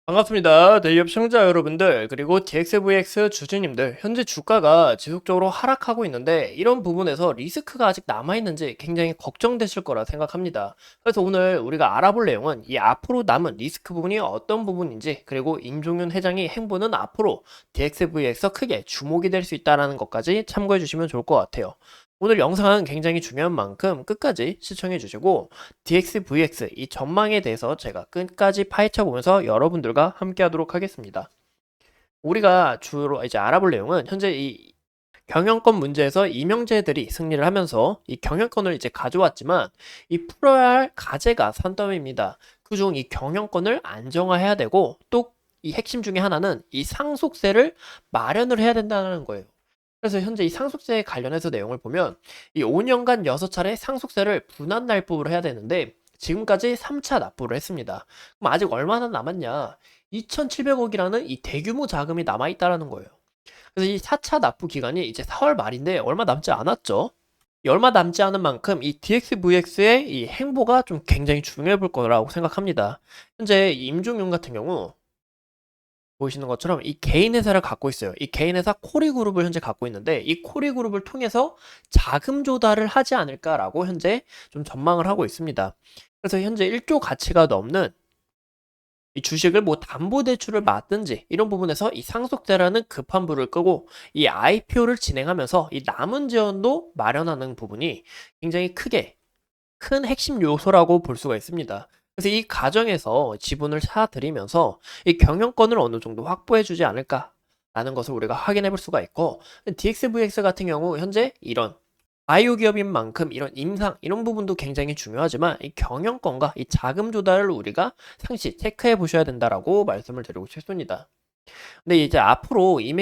반갑습니다. 대기업 시청자 여러분들, 그리고 DXVX 주주님들, 현재 주가가 지속적으로 하락하고 있는데, 이런 부분에서 리스크가 아직 남아있는지 굉장히 걱정되실 거라 생각합니다. 그래서 오늘 우리가 알아볼 내용은 이 앞으로 남은 리스크 부분이 어떤 부분인지, 그리고 임종윤 회장이 행보는 앞으로 DXV에서 크게 주목이 될 수 있다는 것까지 참고해 주시면 좋을 것 같아요. 오늘 영상은 굉장히 중요한 만큼 끝까지 시청해 주시고, DXVX 이 전망에 대해서 제가 끝까지 파헤쳐 보면서 여러분들과 함께 하도록 하겠습니다. 우리가 주로 이제 알아볼 내용은 현재 이 경영권 문제에서 이명재들이 승리를 하면서 이 경영권을 이제 가져왔지만 이 풀어야 할 과제가 산더미입니다. 그중 이 경영권을 안정화해야 되고 또 이 핵심 중에 하나는 이 상속세를 마련을 해야 된다는 거예요. 그래서 현재 이 상속세에 관련해서 내용을 보면 이 5년간 6차례 상속세를 분할 납부를 해야 되는데 지금까지 3차 납부를 했습니다. 그럼 아직 얼마나 남았냐? 2,700억이라는 이 대규모 자금이 남아있다라는 거예요. 그래서 이 4차 납부 기간이 이제 4월 말인데 얼마 남지 않았죠? 이 얼마 남지 않은 만큼 이 DXVX의 이 행보가 좀 굉장히 중요해 볼 거라고 생각합니다. 현재 임종윤 같은 경우 보시는 것처럼 이 개인 회사를 갖고 있어요. 이 개인 회사 코리그룹을 현재 갖고 있는데 이 코리그룹을 통해서 자금 조달을 하지 않을까라고 현재 좀 전망을 하고 있습니다. 그래서 현재 1조 가치가 넘는 이 주식을 뭐 담보대출을 받든지 이런 부분에서 이 상속세라는 급한 불을 끄고 이 IPO를 진행하면서 이 남은 지원도 마련하는 부분이 굉장히 크게 큰 핵심 요소라고 볼 수가 있습니다. 그래서 이 과정에서 지분을 사들이면서 이 경영권을 어느 정도 확보해 주지 않을까라는 것을 우리가 확인해 볼 수가 있고, DXVX 같은 경우 현재 이런 바이오 기업인 만큼 이런 임상 이런 부분도 굉장히 중요하지만 이 경영권과 이 자금 조달을 우리가 상시 체크해 보셔야 된다라고 말씀을 드리고 싶습니다. 근데 이제 앞으로 임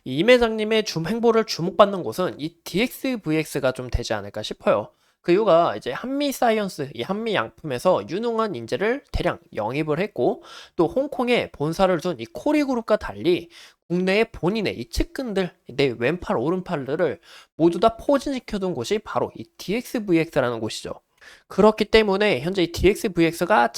회장님의 행보를 주목받는 곳은 이 DXVX가 좀 되지 않을까 싶어요. 그 이유가 이제 한미 사이언스, 이 한미 양품에서 유능한 인재를 대량 영입을 했고, 또 홍콩에 본사를 둔 이 코리그룹과 달리 국내의 본인의 이 측근들, 내 왼팔, 오른팔들을 모두 다 포진시켜둔 곳이 바로 이 DXVX라는 곳이죠. 그렇기 때문에 현재 이 DXVX가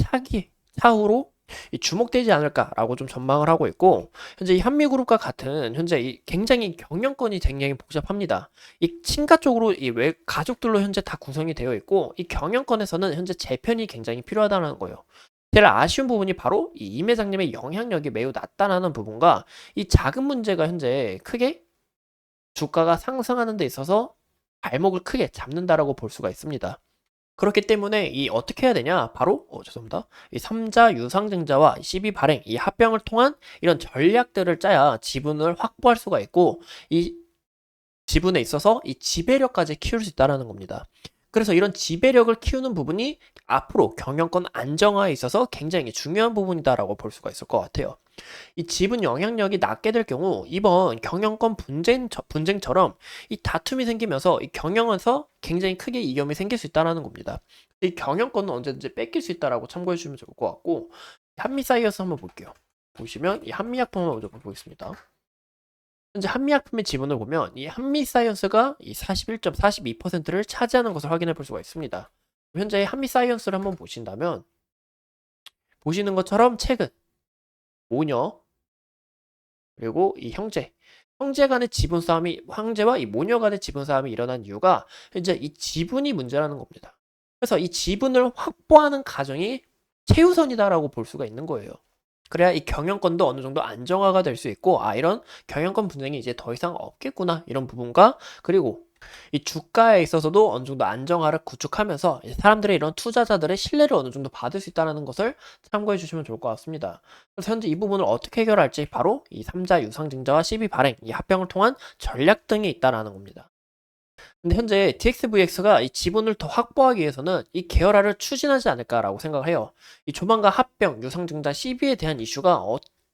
차후로 이 주목되지 않을까라고 좀 전망을 하고 있고, 현재 이 한미그룹과 같은 현재 이 굉장히 경영권이 굉장히 복잡합니다. 이 친가 쪽으로 이 외 가족들로 현재 다 구성이 되어 있고, 이 경영권에서는 현재 재편이 굉장히 필요하다는 거예요. 제일 아쉬운 부분이 바로 이 임 회장님의 영향력이 매우 낮다라는 부분과 이 자금 문제가 현재 크게 주가가 상승하는 데 있어서 발목을 크게 잡는다라고 볼 수가 있습니다. 그렇기 때문에 이 어떻게 해야 되냐? 바로 죄송합니다. 이 삼자 유상증자와 시비 발행 이 합병을 통한 이런 전략들을 짜야 지분을 확보할 수가 있고 이 지분에 있어서 이 지배력까지 키울 수 있다는 겁니다. 그래서 이런 지배력을 키우는 부분이 앞으로 경영권 안정화에 있어서 굉장히 중요한 부분이다라고 볼 수가 있을 것 같아요. 이 지분 영향력이 낮게 될 경우 이번 경영권 분쟁처럼 이 다툼이 생기면서 이 경영에서 굉장히 크게 이견이 생길 수 있다는 겁니다. 이 경영권은 언제든지 뺏길 수 있다라고 참고해 주시면 좋을 것 같고, 한미 사이언스 한번 볼게요. 보시면 이 한미약품 한번 먼저 보겠습니다. 현재 한미약품의 지분을 보면 이 한미사이언스가 이 41.42%를 차지하는 것을 확인해 볼 수가 있습니다. 현재 한미사이언스를 한번 보신다면 보시는 것처럼 최근 모녀 그리고 이 형제 간의 지분 싸움이 황제와 이 모녀 간의 지분 싸움이 일어난 이유가 현재 이 지분이 문제라는 겁니다. 그래서 이 지분을 확보하는 과정이 최우선이다라고 볼 수가 있는 거예요. 그래야 이 경영권도 어느 정도 안정화가 될 수 있고, 아, 이런 경영권 분쟁이 이제 더 이상 없겠구나, 이런 부분과, 그리고 이 주가에 있어서도 어느 정도 안정화를 구축하면서 사람들의 이런 투자자들의 신뢰를 어느 정도 받을 수 있다는 것을 참고해 주시면 좋을 것 같습니다. 그래서 현재 이 부분을 어떻게 해결할지 바로 이 3자 유상증자와 시비 발행, 이 합병을 통한 전략 등이 있다라는 겁니다. 근데 현재 DXVX가 이 지분을 더 확보하기 위해서는 이 계열화를 추진하지 않을까라고 생각을 해요. 이 조만간 합병, 유상증자, CB에 대한 이슈가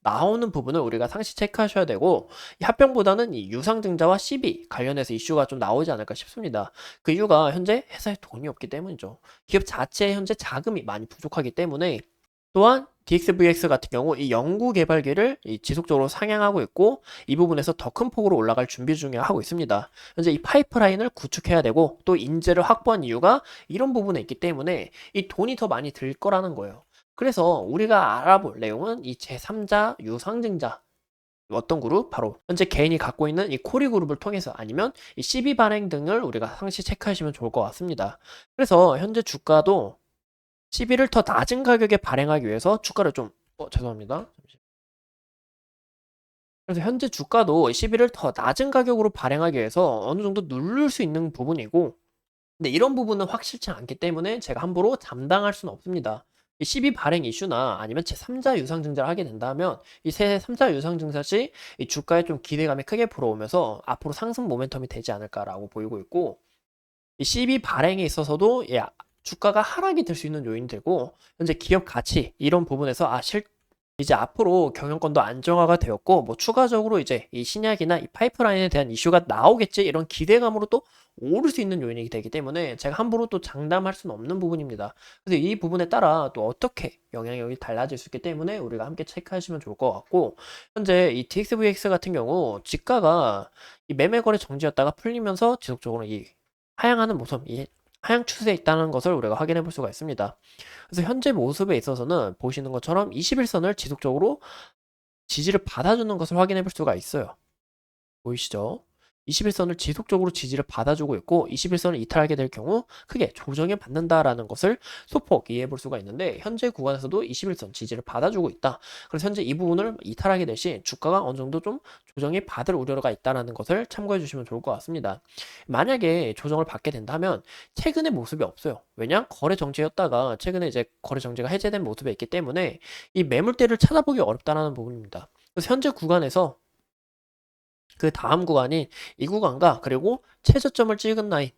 나오는 부분을 우리가 상시 체크하셔야 되고, 이 합병보다는 이 유상증자와 CB 관련해서 이슈가 좀 나오지 않을까 싶습니다. 그 이유가 현재 회사에 돈이 없기 때문이죠. 기업 자체에 현재 자금이 많이 부족하기 때문에, 또한 DXVX 같은 경우 이 연구개발기를 지속적으로 상향하고 있고, 이 부분에서 더 큰 폭으로 올라갈 준비 중에 하고 있습니다. 현재 이 파이프라인을 구축해야 되고 또 인재를 확보한 이유가 이런 부분에 있기 때문에 이 돈이 더 많이 들 거라는 거예요. 그래서 우리가 알아볼 내용은 이 제3자 유상증자 어떤 그룹? 바로 현재 개인이 갖고 있는 이 코리 그룹을 통해서 아니면 이 CB 발행 등을 우리가 상시 체크하시면 좋을 것 같습니다. 그래서 현재 주가도 CB를 더 낮은 가격에 발행하기 위해서 주가를 좀 죄송합니다. 그래서 현재 주가도 CB를 더 낮은 가격으로 발행하기 위해서 어느 정도 누를 수 있는 부분이고 근데 이런 부분은 확실치 않기 때문에 제가 함부로 장담할 수는 없습니다. 이 CB 발행 이슈나 아니면 제3자 유상증자를 하게 된다면 이 제3자 유상증자 시 이 주가에 좀 기대감이 크게 불어오면서 앞으로 상승 모멘텀이 되지 않을까라고 보이고 있고 이 CB 발행에 있어서도 주가가 하락이 될 수 있는 요인이 되고 현재 기업 가치 이런 부분에서 이제 앞으로 경영권도 안정화가 되었고 뭐 추가적으로 이제 이 신약이나 이 파이프라인에 대한 이슈가 나오겠지 이런 기대감으로 또 오를 수 있는 요인이 되기 때문에 제가 함부로 또 장담할 수는 없는 부분입니다. 그래서 이 부분에 따라 또 어떻게 영향력이 달라질 수 있기 때문에 우리가 함께 체크하시면 좋을 것 같고 현재 이 DXVX 같은 경우 지가가 이 매매 거래 정지였다가 풀리면서 지속적으로 이 하향하는 모습, 이 하향 추세에 있다는 것을 우리가 확인해 볼 수가 있습니다. 그래서 현재 모습에 있어서는 보시는 것처럼 21선을 지속적으로 지지를 받아주는 것을 확인해 볼 수가 있어요. 보이시죠? 21선을 지속적으로 지지를 받아주고 있고 21선을 이탈하게 될 경우 크게 조정에 받는다라는 것을 소폭 이해해 볼 수가 있는데 현재 구간에서도 21선 지지를 받아주고 있다. 그래서 현재 이 부분을 이탈하게 될 시 주가가 어느 정도 좀 조정이 받을 우려가 있다는 것을 참고해 주시면 좋을 것 같습니다. 만약에 조정을 받게 된다면 최근의 모습이 없어요. 왜냐? 거래 정지였다가 최근에 이제 거래 정지가 해제된 모습에 있기 때문에 이 매물대를 찾아보기 어렵다는 부분입니다. 그래서 현재 구간에서 그 다음 구간인 이 구간과 그리고 최저점을 찍은 라인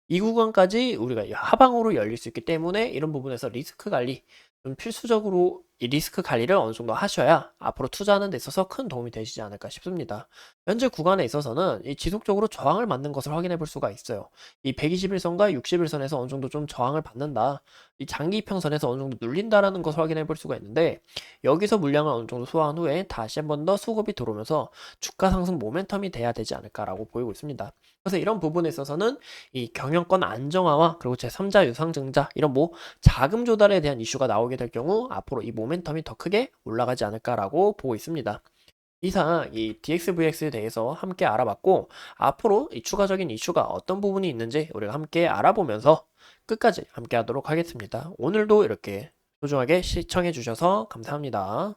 이 구간까지 우리가 하방으로 열릴 수 있기 때문에 이런 부분에서 리스크 관리 좀 필수적으로 이 리스크 관리를 어느 정도 하셔야 앞으로 투자하는 데 있어서 큰 도움이 되시지 않을까 싶습니다. 현재 구간에 있어서는 이 지속적으로 저항을 맞는 것을 확인해 볼 수가 있어요. 이 121선과 61선에서 어느 정도 좀 저항을 받는다. 이 장기 이평선에서 어느 정도 눌린다라는 것을 확인해 볼 수가 있는데 여기서 물량을 어느 정도 소화한 후에 다시 한 번 더 수급이 들어오면서 주가 상승 모멘텀이 돼야 되지 않을까라고 보이고 있습니다. 그래서 이런 부분에 있어서는 이 경영권 안정화와 그리고 제3자 유상증자 이런 뭐 자금 조달에 대한 이슈가 나오게 될 경우 앞으로 이 모멘텀이 더 크게 올라가지 않을까라고 보고 있습니다. 이상 이 DXVX에 대해서 함께 알아봤고 앞으로 이 추가적인 이슈가 어떤 부분이 있는지 우리가 함께 알아보면서 끝까지 함께 하도록 하겠습니다. 오늘도 이렇게 소중하게 시청해 주셔서 감사합니다.